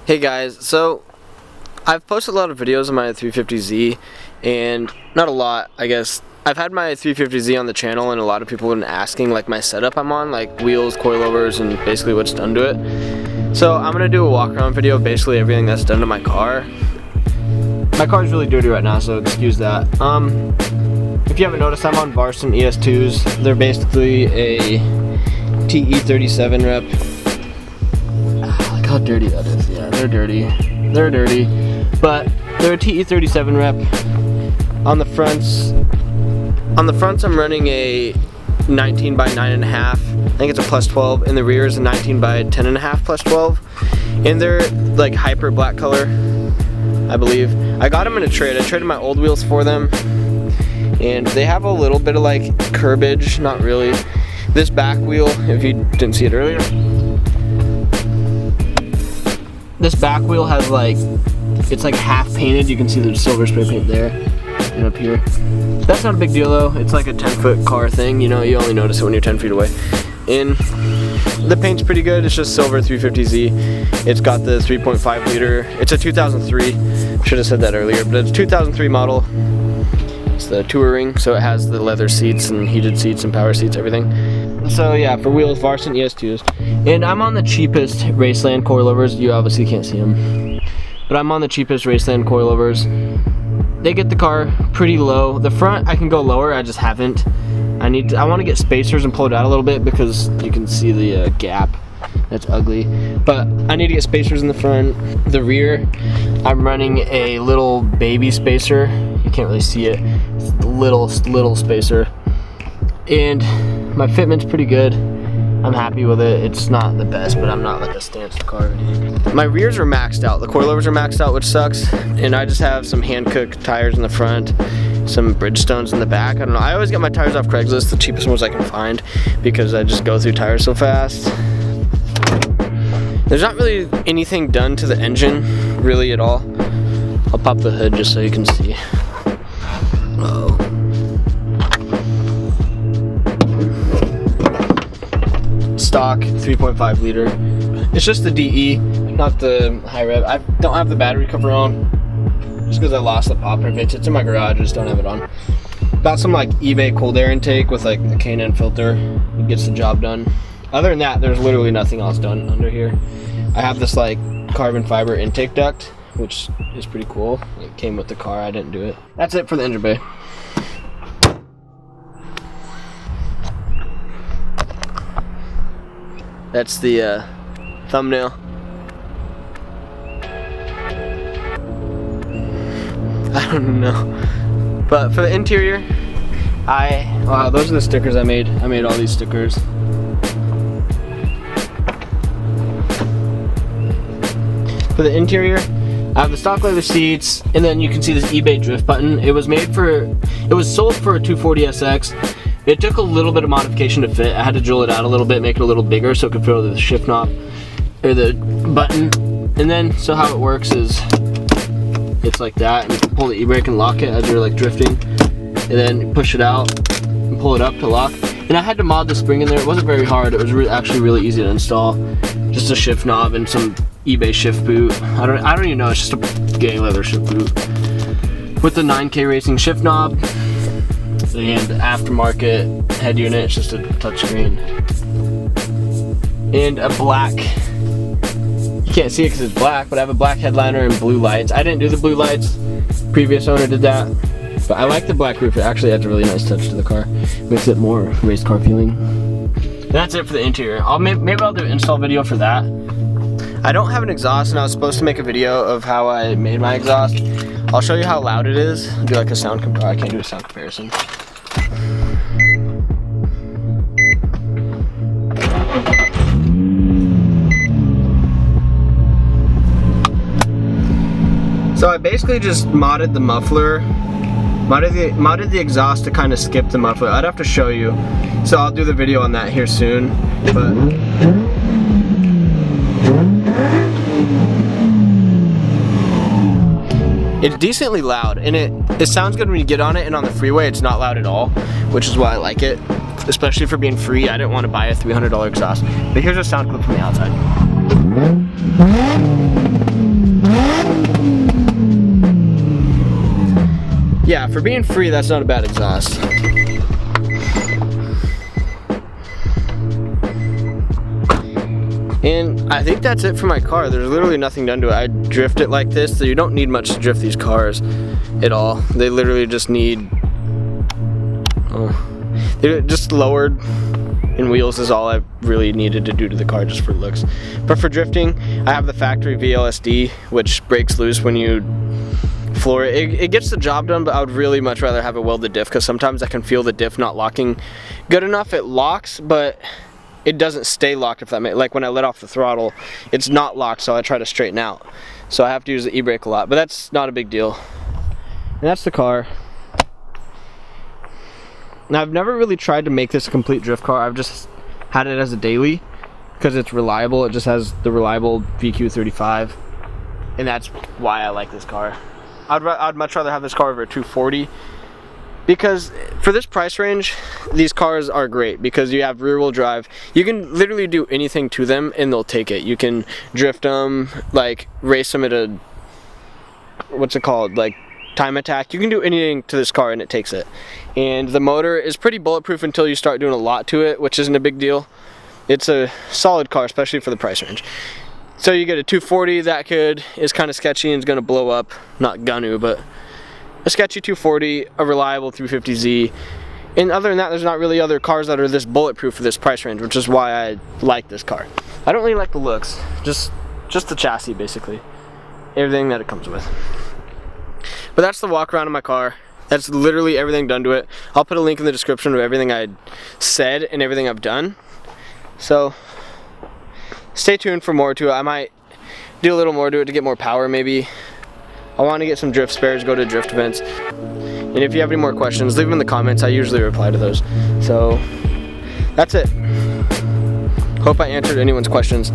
Hey guys, so I've posted a lot of videos on my 350Z, and not a lot, I guess. I've had my 350Z on the channel, and a lot of people have been asking like my setup I'm on, like wheels, coilovers, and basically what's done to it. So I'm gonna do a walk around video of basically everything that's done to my car. My car's really dirty right now, so excuse that. If you haven't noticed, I'm on Varrstoen ES2s. They're basically a TE37 rep. Look how dirty that is. Yeah, they're dirty. They're dirty. But they're a TE37 rep. On the fronts I'm running a 19 by 9.5. I think it's a plus 12. In the rear is a 19 by 10.5 plus 12. And they're like hyper black color, I believe. I got them in a trade. I traded my old wheels for them. And they have a little bit of like curbage, not really. This back wheel, if you didn't see it earlier, this back wheel has like, it's like half painted. You can see the silver spray paint there and up here. That's not a big deal though. It's like a 10-foot car thing, you know, you only notice it when you're 10 feet away. And the paint's pretty good. It's just silver 350Z. It's got the 3.5 liter. It's a 2003. Should have said that earlier, but it's a 2003 model. It's the touring, so it has the leather seats and heated seats and power seats, everything. So yeah, for wheels, Varrstoen ES2s. And I'm on the cheapest Raceland coilovers. You obviously can't see them, but I'm on the cheapest Raceland coilovers. They get the car pretty low. The front I can go lower, I just haven't. I want to get spacers and pull it out a little bit because you can see the gap. That's ugly. But I need to get spacers in the front. The rear, I'm running a little baby spacer. You can't really see it. It's a little spacer. And my fitment's pretty good. I'm happy with it. It's not the best, but I'm not like a stance car or anything. My rears are maxed out. The coilovers are maxed out, which sucks. And I just have some Hankook tires in the front, some Bridgestones in the back. I don't know. I always get my tires off Craigslist, the cheapest ones I can find, because I just go through tires so fast. There's not really anything done to the engine, really at all. I'll pop the hood just so you can see. Oh. Stock 3.5 liter. It's just the DE, not the high rev. I don't have the battery cover on, just because I lost the popper bits. It's in my garage, I just don't have it on. Got some like eBay cold air intake with like a K&N filter. It gets the job done. Other than that, there's literally nothing else done under here. I have this like carbon fiber intake duct, which is pretty cool. It came with the car, I didn't do it. That's it for the engine bay. That's the thumbnail. I don't know. But for the interior, wow, those are the stickers I made. I made all these stickers. For the interior, I have the stock leather seats, and then you can see this eBay drift button. It was sold for a 240SX. It took a little bit of modification to fit. I had to drill it out a little bit, make it a little bigger so it could fit over the shift knob, or the button. And then, so how it works is, it's like that, and you can pull the e-brake and lock it as you're like drifting, and then push it out and pull it up to lock. And I had to mod the spring in there. It wasn't very hard. It was actually really easy to install. Just a shift knob and some eBay shift boot. I don't even know. It's just a gay leather shift boot with the 9K Racing shift knob and aftermarket head unit. It's just a touchscreen and a black. You can't see it because it's black, but I have a black headliner and blue lights. I didn't do the blue lights. Previous owner did that. But I like the black roof. It actually adds a really nice touch to the car. Makes it more race car feeling. And that's it for the interior. Maybe I'll do an install video for that. I don't have an exhaust, and I was supposed to make a video of how I made my exhaust. I'll show you how loud it is. I'll do like a sound comparison. I can't do a sound comparison. So I basically just modded the muffler. Modded the exhaust to kind of skip the muffler. I'd have to show you, so I'll do the video on that here soon. But it's decently loud, and it sounds good when you get on it, and on the freeway it's not loud at all, which is why I like it, especially for being free. I didn't want to buy a $300 exhaust. But here's a sound clip from the outside. yeah, for being free, that's not a bad exhaust. And I think that's it for my car. There's literally nothing done to it. I drift it like this, so you don't need much to drift these cars at all. They literally just need, they're just lowered in wheels is all I really needed to do to the car just for looks. But for drifting, I have the factory vlsd, which breaks loose when you floor it. It gets the job done, but I would really much rather have a welded diff, because sometimes I can feel the diff not locking good enough. It locks, but it doesn't stay locked, if that makes, like when I let off the throttle, it's not locked, so I try to straighten out. So I have to use the e-brake a lot, but that's not a big deal. And that's the car. Now, I've never really tried to make this a complete drift car. I've just had it as a daily because it's reliable. It just has the reliable VQ35, and that's why I like this car. I'd much rather have this car over a 240, because for this price range, these cars are great because you have rear wheel drive. You can literally do anything to them and they'll take it. You can drift them, like race them at a, what's it called, like time attack. You can do anything to this car and it takes it. And the motor is pretty bulletproof until you start doing a lot to it, which isn't a big deal. It's a solid car, especially for the price range. So you get a 240 that is kind of sketchy and is going to blow up. Not gonna, but a sketchy 240, a reliable 350Z. And other than that, there's not really other cars that are this bulletproof for this price range, which is why I like this car. I don't really like the looks, just the chassis basically. Everything that it comes with. But that's the walk around of my car. That's literally everything done to it. I'll put a link in the description of everything I said and everything I've done. So stay tuned for more to it. I might do a little more to it to get more power maybe. I want to get some drift spares, go to drift events. And if you have any more questions, leave them in the comments. I usually reply to those. So that's it. Hope I answered anyone's questions.